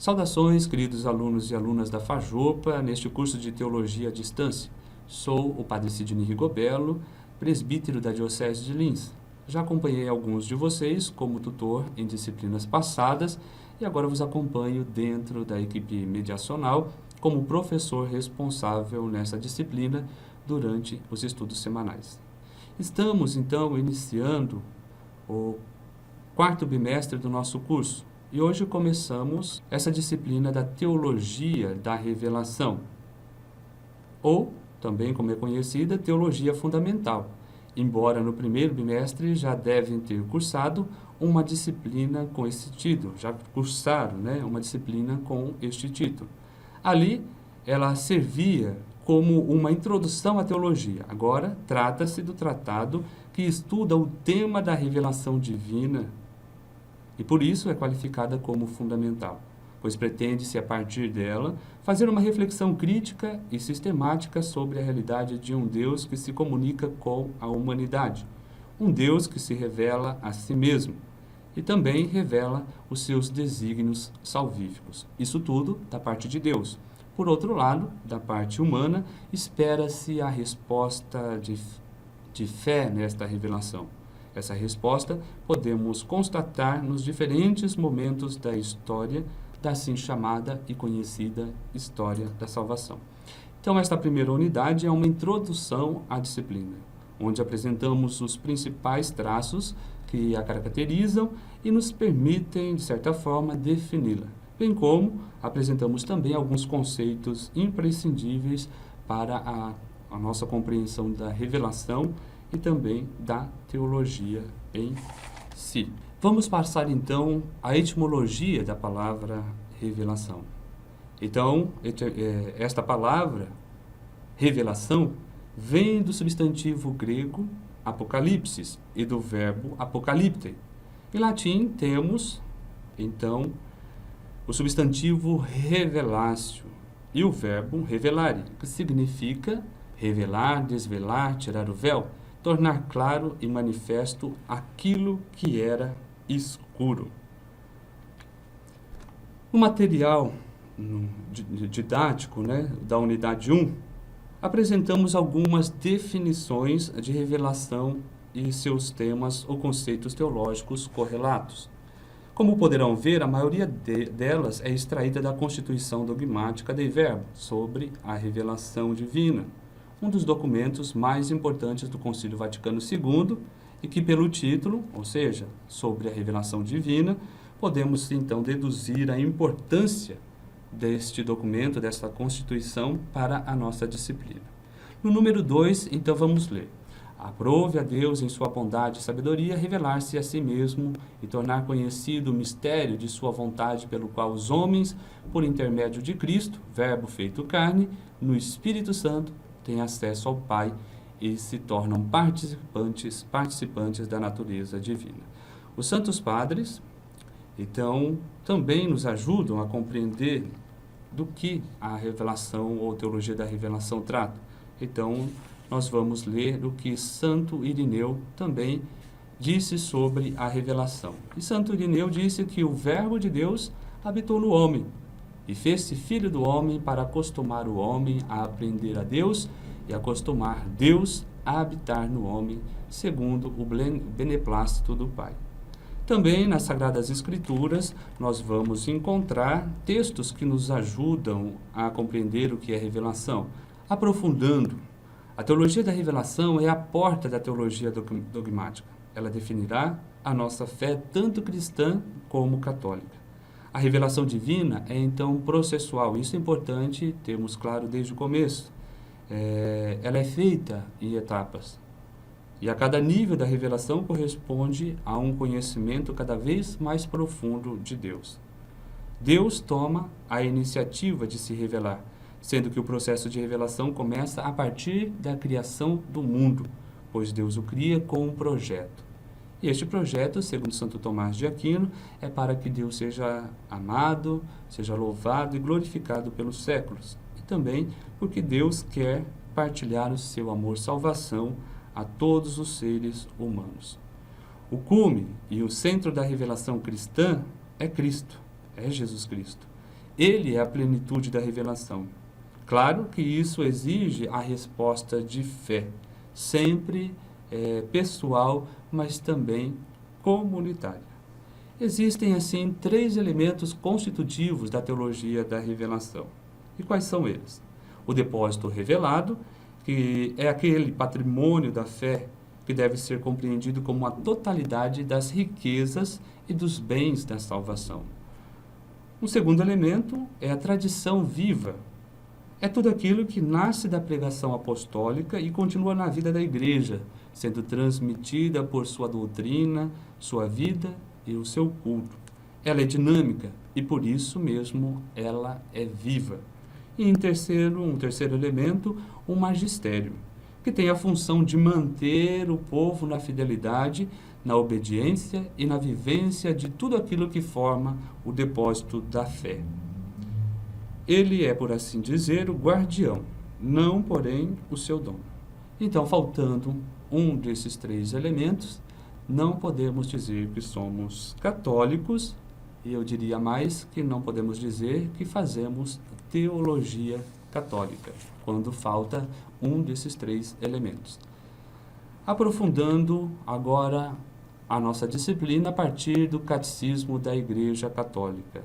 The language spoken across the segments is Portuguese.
Saudações, queridos alunos e alunas da FAJOPA, neste curso de Teologia à Distância. Sou o Padre Sidney Rigobello, presbítero da Diocese de Linz. Já acompanhei alguns de vocês como tutor em disciplinas passadas e agora vos acompanho dentro da equipe mediacional como professor responsável nessa disciplina durante os estudos semanais. Estamos, então, iniciando o quarto bimestre do nosso curso. E hoje começamos essa disciplina da Teologia da Revelação, ou, também como é conhecida, Teologia Fundamental, embora no primeiro bimestre já devem ter cursado uma disciplina com esse título, já cursaram, uma disciplina com este título. Ali, ela servia como uma introdução à teologia. Agora, trata-se do tratado que estuda o tema da revelação divina, e por isso é qualificada como fundamental, pois pretende-se, a partir dela, fazer uma reflexão crítica e sistemática sobre a realidade de um Deus que se comunica com a humanidade, um Deus que se revela a si mesmo e também revela os seus desígnios salvíficos. Isso tudo da parte de Deus. Por outro lado, da parte humana, espera-se a resposta de fé nesta revelação. Essa resposta podemos constatar nos diferentes momentos da história da assim chamada e conhecida História da Salvação. Então, esta primeira unidade é uma introdução à disciplina, onde apresentamos os principais traços que a caracterizam e nos permitem, de certa forma, defini-la, bem como apresentamos também alguns conceitos imprescindíveis para a nossa compreensão da revelação e também da teologia em si. Vamos passar então à etimologia da palavra revelação. Então, esta palavra, revelação, vem do substantivo grego apocalipsis e do verbo apocalipte. Em latim temos, então, o substantivo revelatio e o verbo revelare, que significa revelar, desvelar, tirar o véu, tornar claro e manifesto aquilo que era escuro. No material didático, da unidade 1, apresentamos algumas definições de revelação e seus temas ou conceitos teológicos correlatos. Como poderão ver, a maioria delas é extraída da Constituição Dogmática Dei Verbo sobre a revelação divina, um dos documentos mais importantes do Concílio Vaticano II e que, pelo título, ou seja, sobre a revelação divina, podemos então deduzir a importância deste documento, desta Constituição, para a nossa disciplina. No número 2, então, vamos ler. Aprove a Deus, em sua bondade e sabedoria, revelar-se a si mesmo e tornar conhecido o mistério de sua vontade, pelo qual os homens, por intermédio de Cristo, Verbo feito carne, no Espírito Santo, têm acesso ao Pai e se tornam participantes da natureza divina. Os Santos Padres, então, também nos ajudam a compreender do que a revelação ou teologia da revelação trata. Então, nós vamos ler o que Santo Irineu também disse sobre a revelação. E Santo Irineu disse que o Verbo de Deus habitou no homem e fez-se filho do homem para acostumar o homem a aprender a Deus e acostumar Deus a habitar no homem, segundo o beneplácito do Pai. Também nas Sagradas Escrituras nós vamos encontrar textos que nos ajudam a compreender o que é revelação. Aprofundando, a teologia da revelação é a porta da teologia dogmática. Ela definirá a nossa fé tanto cristã como católica. A revelação divina é então processual. Isso é importante termos claro desde o começo. Ela é feita em etapas. E a cada nível da revelação corresponde a um conhecimento cada vez mais profundo de Deus. Deus toma a iniciativa de se revelar, sendo que o processo de revelação começa a partir da criação do mundo, pois Deus o cria com um projeto. E este projeto, segundo Santo Tomás de Aquino, é para que Deus seja amado, seja louvado e glorificado pelos séculos. E também porque Deus quer partilhar o seu amor-salvação a todos os seres humanos. O cume e o centro da revelação cristã é Cristo, é Jesus Cristo. Ele é a plenitude da revelação. Claro que isso exige a resposta de fé, sempre pessoal, mas também comunitária. Existem, assim, 3 elementos constitutivos da teologia da revelação. E quais são eles? O depósito revelado, que é aquele patrimônio da fé que deve ser compreendido como a totalidade das riquezas e dos bens da salvação. Um segundo elemento é a tradição viva. É tudo aquilo que nasce da pregação apostólica e continua na vida da igreja, sendo transmitida por sua doutrina, sua vida e o seu culto. Ela é dinâmica e por isso mesmo ela é viva. E um terceiro elemento, o magistério, que tem a função de manter o povo na fidelidade, na obediência e na vivência de tudo aquilo que forma o depósito da fé. Ele é, por assim dizer, o guardião, não, porém, o seu dono. Então, faltando um desses 3 elementos, não podemos dizer que somos católicos, e eu diria mais que não podemos dizer que fazemos teologia católica, quando falta um desses 3 elementos. Aprofundando agora a nossa disciplina a partir do Catecismo da Igreja Católica.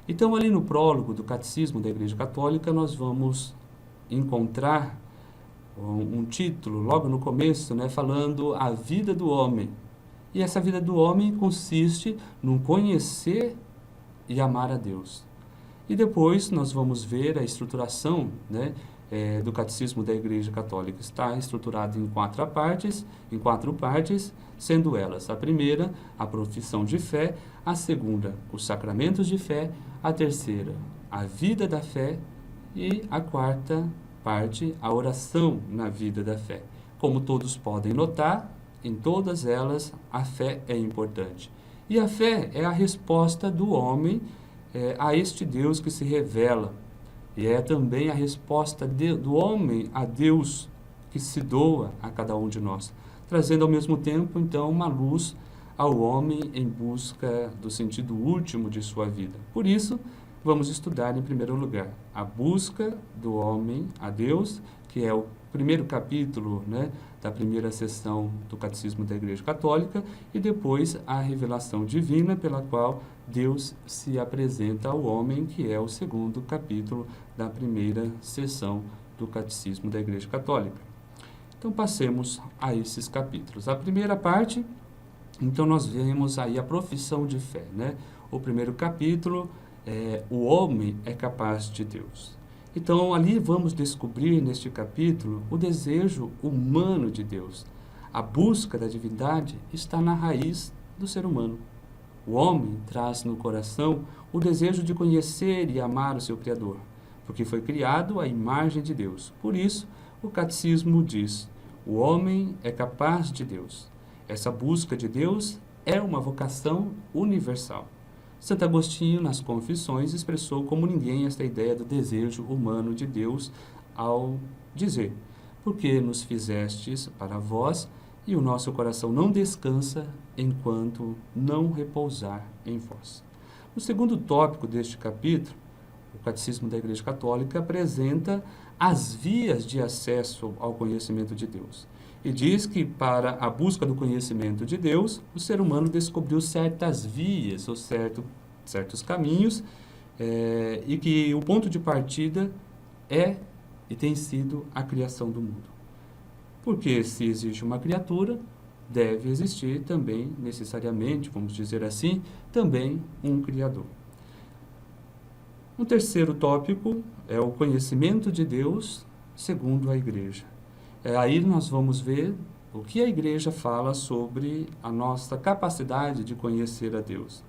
Então, ali no prólogo do Catecismo da Igreja Católica, nós vamos encontrar um título, logo no começo, falando a vida do homem. E essa vida do homem consiste no conhecer e amar a Deus. E depois nós vamos ver a estruturação do Catecismo da Igreja Católica. Está estruturado em 4 partes, sendo elas: a primeira, a profissão de fé; a segunda, os sacramentos de fé; a terceira, a vida da fé; e a quarta parte, a oração na vida da fé. Como todos podem notar, em todas elas a fé é importante. E a fé é a resposta do homem a este Deus que se revela. E é também a resposta do homem a Deus que se doa a cada um de nós, trazendo ao mesmo tempo, então, uma luz ao homem em busca do sentido último de sua vida. Por isso, vamos estudar, em primeiro lugar, a busca do homem a Deus, que é o primeiro capítulo da primeira sessão do Catecismo da Igreja Católica, e depois a revelação divina, pela qual Deus se apresenta ao homem, que é o segundo capítulo da primeira sessão do Catecismo da Igreja Católica. Então, passemos a esses capítulos. A primeira parte, então, nós vemos aí a profissão de fé. O primeiro capítulo é o homem é capaz de Deus. Então, ali vamos descobrir, neste capítulo, o desejo humano de Deus. A busca da divindade está na raiz do ser humano. O homem traz no coração o desejo de conhecer e amar o seu Criador, porque foi criado à imagem de Deus. Por isso, o Catecismo diz: o homem é capaz de Deus. Essa busca de Deus é uma vocação universal. Santo Agostinho, nas Confissões, expressou como ninguém esta ideia do desejo humano de Deus ao dizer: porque nos fizestes para vós, e o nosso coração não descansa enquanto não repousar em vós. No segundo tópico deste capítulo, o Catecismo da Igreja Católica apresenta as vias de acesso ao conhecimento de Deus. E diz que para a busca do conhecimento de Deus, o ser humano descobriu certas vias, ou certos caminhos, e que o ponto de partida é e tem sido a criação do mundo. Porque se existe uma criatura, deve existir também, necessariamente, vamos dizer assim, também um Criador. O terceiro tópico é o conhecimento de Deus segundo a Igreja. Aí nós vamos ver o que a Igreja fala sobre a nossa capacidade de conhecer a Deus.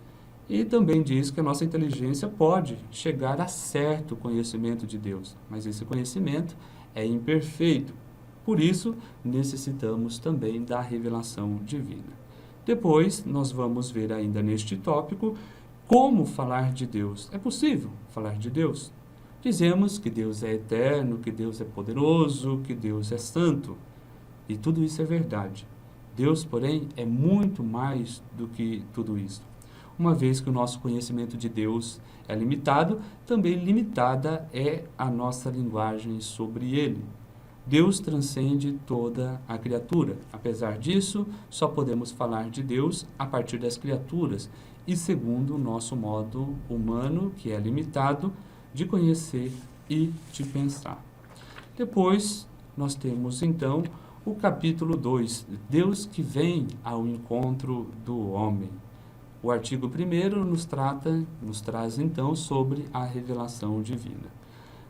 E também diz que a nossa inteligência pode chegar a certo conhecimento de Deus, mas esse conhecimento é imperfeito. Por isso, necessitamos também da revelação divina. Depois, nós vamos ver ainda neste tópico como falar de Deus. É possível falar de Deus? Dizemos que Deus é eterno, que Deus é poderoso, que Deus é santo. E tudo isso é verdade. Deus, porém, é muito mais do que tudo isso. uma vez que o nosso conhecimento de Deus é limitado, também limitada é a nossa linguagem sobre Ele. Deus transcende toda a criatura. Apesar disso, só podemos falar de Deus a partir das criaturas e segundo o nosso modo humano, que é limitado, de conhecer e de pensar. Depois, nós temos então o capítulo 2, Deus que vem ao encontro do homem. O artigo 1º nos traz então sobre a revelação divina.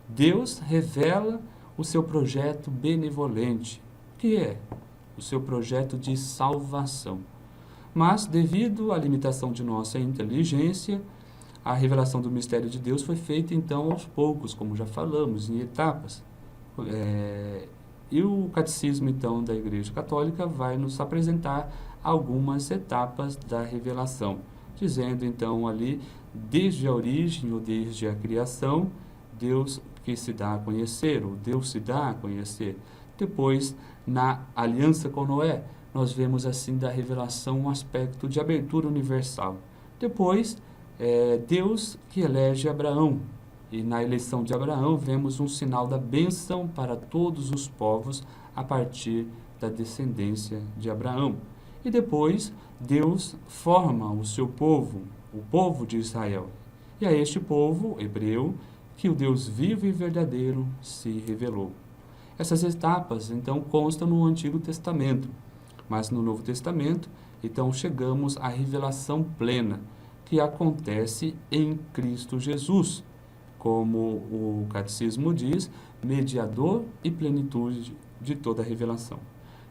Deus revela o seu projeto benevolente, que é o seu projeto de salvação. Mas, devido à limitação de nossa inteligência, a revelação do mistério de Deus foi feita então aos poucos, como já falamos, em etapas. E o Catecismo então da Igreja Católica vai nos apresentar algumas etapas da revelação, dizendo então ali, desde a origem ou desde a criação, Deus que se dá a conhecer, ou Deus se dá a conhecer. Depois, na aliança com Noé, nós vemos assim da revelação um aspecto de abertura universal. Depois, Deus que elege Abraão, e na eleição de Abraão vemos um sinal da bênção para todos os povos a partir da descendência de Abraão. E depois, Deus forma o seu povo, o povo de Israel. E a este povo hebreu, que o Deus vivo e verdadeiro se revelou. Essas etapas, então, constam no Antigo Testamento, mas no Novo Testamento, então, chegamos à revelação plena, que acontece em Cristo Jesus, como o Catecismo diz, mediador e plenitude de toda a revelação.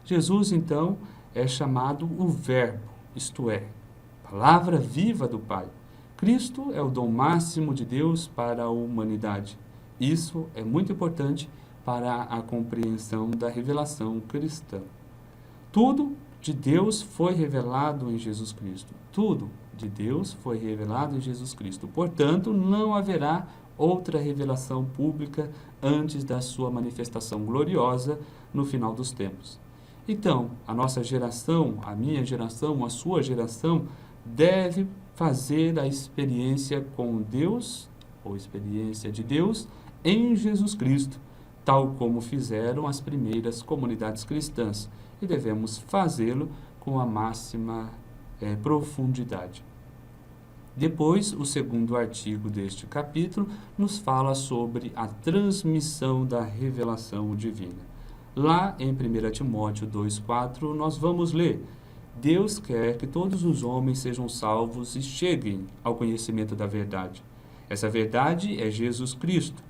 Jesus, então, é chamado o Verbo, isto é, palavra viva do Pai. Cristo é o dom máximo de Deus para a humanidade. Isso é muito importante para a compreensão da revelação cristã. Tudo de Deus foi revelado em Jesus Cristo. Tudo de Deus foi revelado em Jesus Cristo. Portanto, não haverá outra revelação pública antes da sua manifestação gloriosa no final dos tempos. Então, a nossa geração, a minha geração, a sua geração, deve fazer a experiência com Deus, ou experiência de Deus, em Jesus Cristo, tal como fizeram as primeiras comunidades cristãs, e devemos fazê-lo com a máxima profundidade. Depois, o segundo artigo deste capítulo nos fala sobre a transmissão da revelação divina. Lá em 1 Timóteo 2,4, nós vamos ler: Deus quer que todos os homens sejam salvos e cheguem ao conhecimento da verdade. Essa verdade é Jesus Cristo.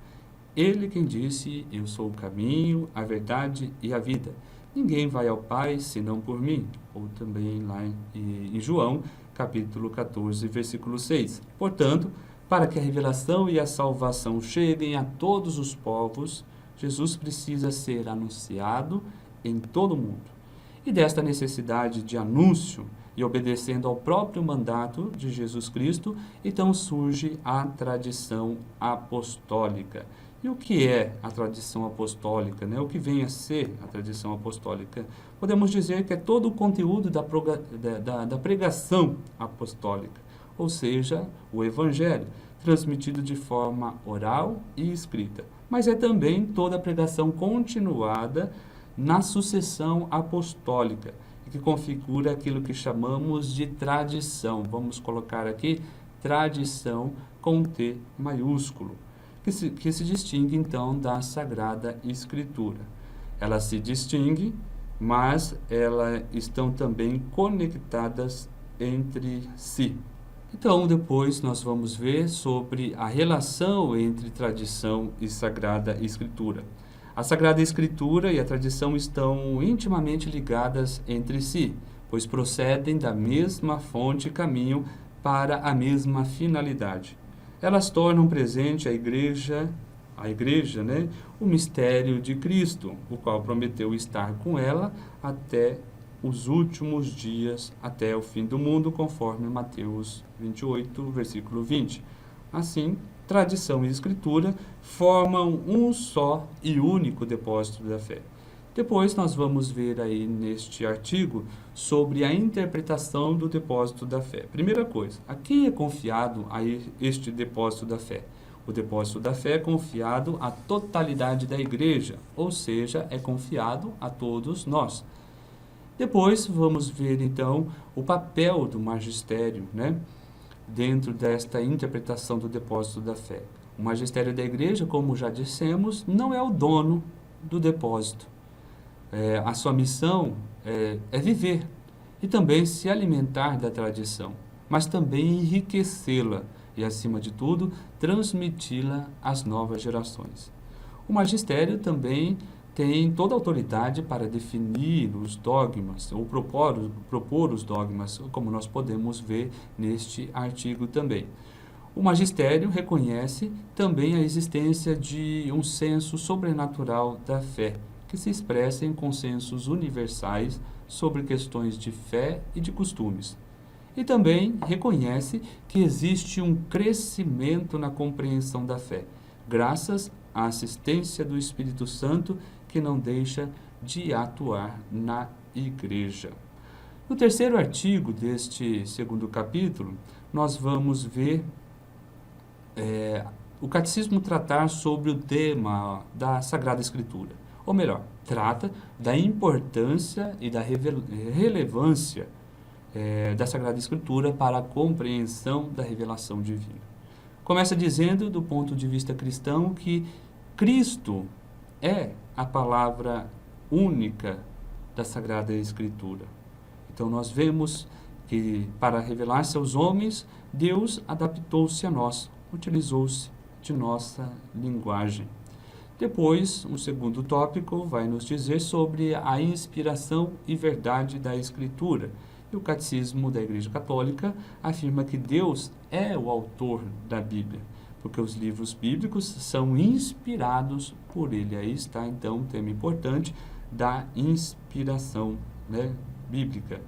Ele quem disse, eu sou o caminho, a verdade e a vida. Ninguém vai ao Pai senão por mim. Ou também lá em João, capítulo 14, versículo 6. Portanto, para que a revelação e a salvação cheguem a todos os povos, Jesus precisa ser anunciado em todo o mundo. E desta necessidade de anúncio, e obedecendo ao próprio mandato de Jesus Cristo, então surge a tradição apostólica. E o que é a tradição apostólica, né? O que vem a ser a tradição apostólica? Podemos dizer que é todo o conteúdo da pregação apostólica, ou seja, o Evangelho, transmitido de forma oral e escrita. Mas é também toda a pregação continuada na sucessão apostólica, que configura aquilo que chamamos de tradição. Vamos colocar aqui tradição com T maiúsculo, que se distingue então da Sagrada Escritura. Ela se distingue, mas elas estão também conectadas entre si. Então, depois nós vamos ver sobre a relação entre tradição e Sagrada Escritura. A Sagrada Escritura e a tradição estão intimamente ligadas entre si, pois procedem da mesma fonte e caminham para a mesma finalidade. Elas tornam presente à igreja, né, o mistério de Cristo, o qual prometeu estar com ela até os últimos dias, até o fim do mundo, conforme Mateus 28, versículo 20. Assim, tradição e escritura formam um só e único depósito da fé. Depois nós vamos ver aí neste artigo sobre a interpretação do depósito da fé. Primeira coisa, a quem é confiado este depósito da fé? O depósito da fé é confiado à totalidade da igreja, ou seja, é confiado a todos nós. Depois vamos ver então o papel do magistério, dentro desta interpretação do depósito da fé. O magistério da igreja, como já dissemos, não é o dono do depósito. A sua missão é viver e também se alimentar da tradição, mas também enriquecê-la e, acima de tudo, transmiti-la às novas gerações. O magistério também tem toda a autoridade para definir os dogmas, ou propor os dogmas, como nós podemos ver neste artigo também. O magistério reconhece também a existência de um senso sobrenatural da fé, que se expressa em consensos universais sobre questões de fé e de costumes. E também reconhece que existe um crescimento na compreensão da fé, graças à assistência do Espírito Santo, que não deixa de atuar na igreja. No terceiro artigo deste segundo capítulo, nós vamos ver o catecismo tratar sobre o tema da Sagrada Escritura. Ou melhor, trata da importância e da relevância da Sagrada Escritura para a compreensão da revelação divina. Começa dizendo, do ponto de vista cristão, que Cristo é a palavra única da Sagrada Escritura. Então nós vemos que para revelar-se aos homens, Deus adaptou-se a nós, utilizou-se de nossa linguagem. Depois, um segundo tópico vai nos dizer sobre a inspiração e verdade da Escritura. E o Catecismo da Igreja Católica afirma que Deus é o autor da Bíblia, porque os livros bíblicos são inspirados por Ele. Aí está, então, um tema importante da inspiração bíblica.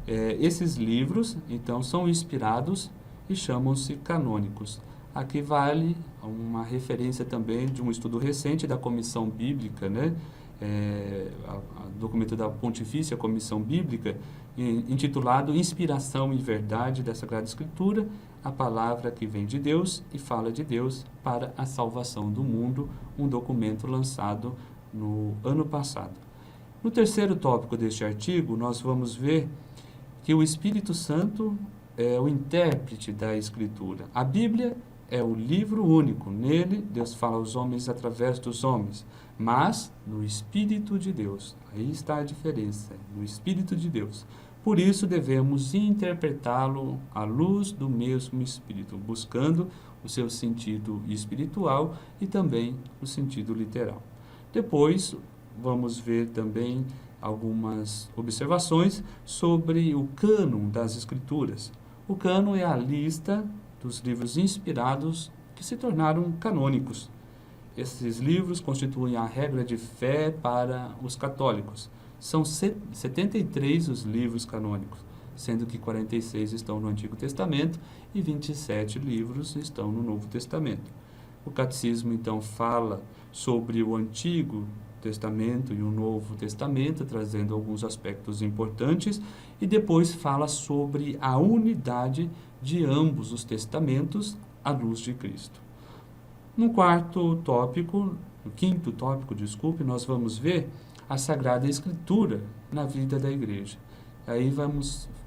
Esses livros, então, são inspirados e chamam-se canônicos. Aqui vale uma referência também de um estudo recente da Comissão Bíblica, documento da Pontifícia Comissão Bíblica, intitulado Inspiração e Verdade da Sagrada Escritura, a palavra que vem de Deus e fala de Deus para a salvação do mundo, um documento lançado no ano passado. No terceiro tópico deste artigo, nós vamos ver que o Espírito Santo é o intérprete da Escritura. A Bíblia é o livro único. Nele, Deus fala aos homens através dos homens, mas no Espírito de Deus. Aí está a diferença, no Espírito de Deus. Por isso, devemos interpretá-lo à luz do mesmo Espírito, buscando o seu sentido espiritual e também o sentido literal. Depois, vamos ver também algumas observações sobre o cânon das Escrituras. O cânon é a lista dos livros inspirados que se tornaram canônicos. Esses livros constituem a regra de fé para os católicos. São 73 os livros canônicos, sendo que 46 estão no Antigo Testamento e 27 livros estão no Novo Testamento. O Catecismo, então, fala sobre o Antigo Testamento e o Novo Testamento, trazendo alguns aspectos importantes, e depois fala sobre a unidade de ambos os testamentos à luz de Cristo. No quinto tópico, nós vamos ver a Sagrada Escritura na vida da igreja. Aí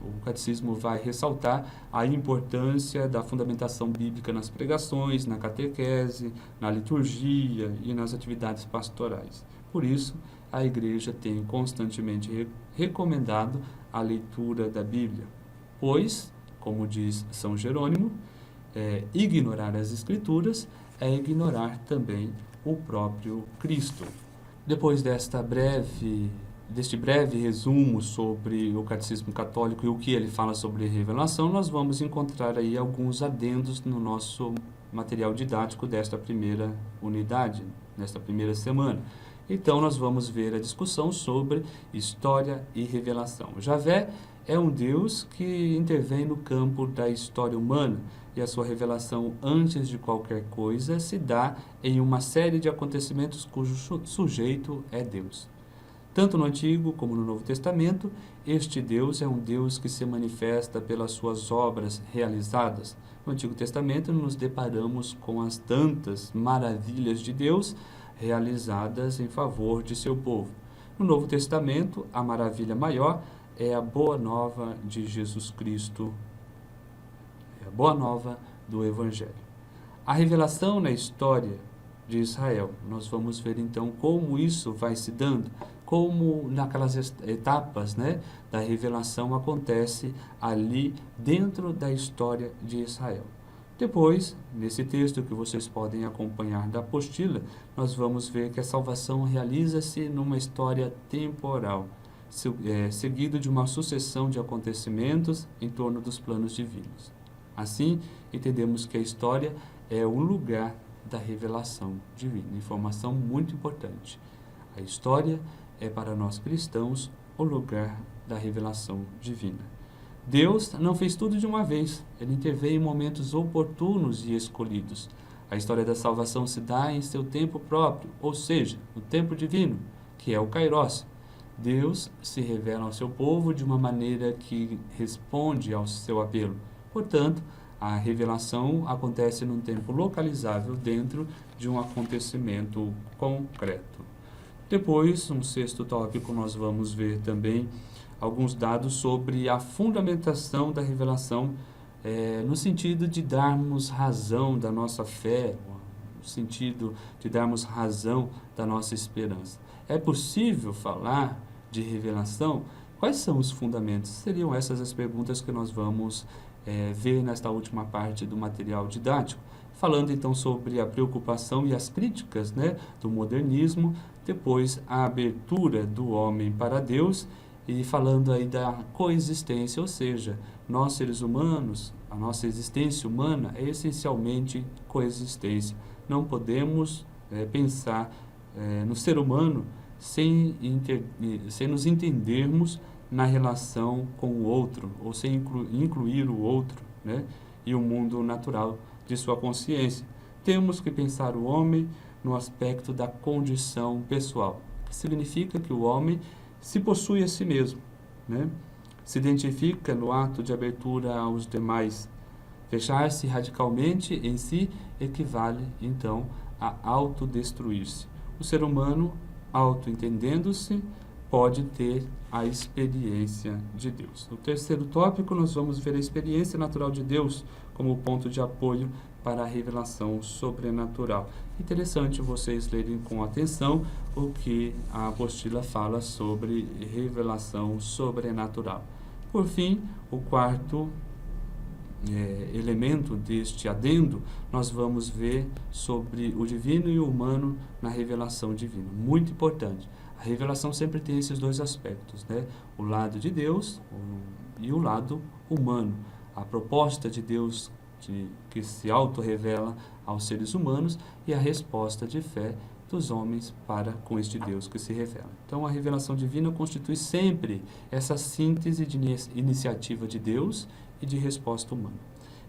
o catecismo vai ressaltar a importância da fundamentação bíblica nas pregações, na catequese, na liturgia e nas atividades pastorais. Por isso, a igreja tem constantemente recomendado a leitura da Bíblia, pois, como diz São Jerônimo, ignorar as Escrituras é ignorar também o próprio Cristo. Depois deste breve resumo sobre o Catecismo Católico e o que ele fala sobre revelação, nós vamos encontrar aí alguns adendos no nosso material didático desta primeira unidade, nesta primeira semana. Então, nós vamos ver a discussão sobre história e revelação. Javé é um Deus que intervém no campo da história humana e a sua revelação, antes de qualquer coisa, se dá em uma série de acontecimentos cujo sujeito é Deus. Tanto no Antigo como no Novo Testamento, este Deus é um Deus que se manifesta pelas suas obras realizadas. No Antigo Testamento, nos deparamos com as tantas maravilhas de Deus realizadas em favor de seu povo. No Novo Testamento, a maravilha maior é a boa nova de Jesus Cristo, é a boa nova do Evangelho. A revelação na história de Israel. Nós vamos ver então como isso vai se dando, como naquelas etapas, né, da revelação acontece ali dentro da história de Israel. Depois, nesse texto que vocês podem acompanhar da apostila, nós vamos ver que a salvação realiza-se numa história temporal, seguido de uma sucessão de acontecimentos em torno dos planos divinos. Assim, entendemos que a história é o lugar da revelação divina. Informação muito importante. A história é para nós cristãos o lugar da revelação divina. Deus não fez tudo de uma vez. Ele interveio em momentos oportunos e escolhidos. A história da salvação se dá em seu tempo próprio, ou seja, no tempo divino, que é o Kairos. Deus se revela ao seu povo de uma maneira que responde ao seu apelo. Portanto, a revelação acontece num tempo localizável dentro de um acontecimento concreto. Depois, um sexto tópico, nós vamos ver também alguns dados sobre a fundamentação da revelação, no sentido de darmos razão da nossa fé, no sentido de darmos razão da nossa esperança. É possível falar de revelação? Quais são os fundamentos? Seriam essas as perguntas que nós vamos ver nesta última parte do material didático, falando então sobre a preocupação e as críticas, né, do modernismo, depois a abertura do homem para Deus e falando aí da coexistência, ou seja, nós seres humanos, a nossa existência humana é essencialmente coexistência. Não podemos pensar no ser humano sem nos entendermos na relação com o outro, ou sem incluir o outro, né, e o mundo natural de sua consciência. Temos que pensar o homem no aspecto da condição pessoal, que significa que o homem se possui a si mesmo, né, se identifica no ato de abertura aos demais. Fechar-se radicalmente em si equivale, então, a autodestruir-se. O ser humano, auto-entendendo-se, pode ter a experiência de Deus. No terceiro tópico, nós vamos ver a experiência natural de Deus como ponto de apoio para a revelação sobrenatural. Interessante vocês lerem com atenção o que a apostila fala sobre revelação sobrenatural. Por fim, o quarto elemento deste adendo, nós vamos ver sobre o divino e o humano na revelação divina. Muito importante. A revelação sempre tem esses dois aspectos, né? O lado de Deus e o lado humano. A proposta de Deus que se auto-revela aos seres humanos e a resposta de fé dos homens para com este Deus que se revela. Então, a revelação divina constitui sempre essa síntese de iniciativa de Deus e de resposta humana.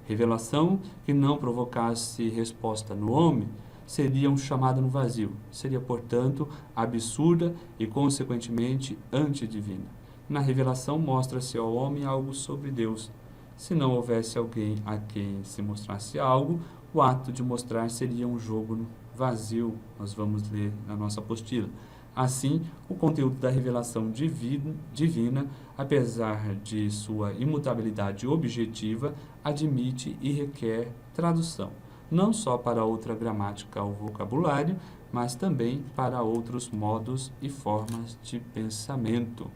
Revelação que não provocasse resposta no homem seria um chamado no vazio, seria, portanto, absurda e, consequentemente, antidivina. Na revelação mostra-se ao homem algo sobre Deus. Se não houvesse alguém a quem se mostrasse algo, o ato de mostrar seria um jogo vazio, nós vamos ler na nossa apostila. Assim, o conteúdo da revelação divina, apesar de sua imutabilidade objetiva, admite e requer tradução, não só para outra gramática ou vocabulário, mas também para outros modos e formas de pensamento,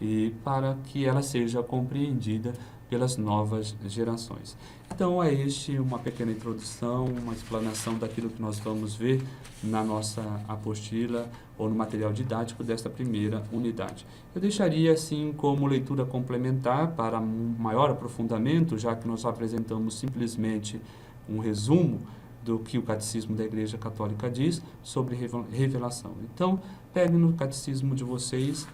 e para que ela seja compreendida pelas novas gerações. Então, é uma pequena introdução, uma explanação daquilo que nós vamos ver na nossa apostila ou no material didático desta primeira unidade. Eu deixaria, assim, como leitura complementar para um maior aprofundamento, já que nós apresentamos simplesmente um resumo do que o Catecismo da Igreja Católica diz sobre revelação. Então, peguem no Catecismo de vocês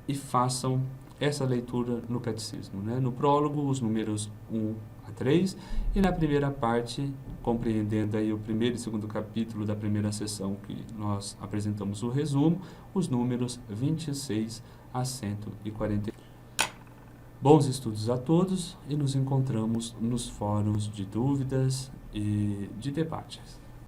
e façam essa leitura no Catecismo, né? No prólogo, os números 1 a 3, e na primeira parte, compreendendo aí o primeiro e segundo capítulo da primeira sessão que nós apresentamos o resumo, os números 26 a 140. Bons estudos a todos e nos encontramos nos fóruns de dúvidas e de debates.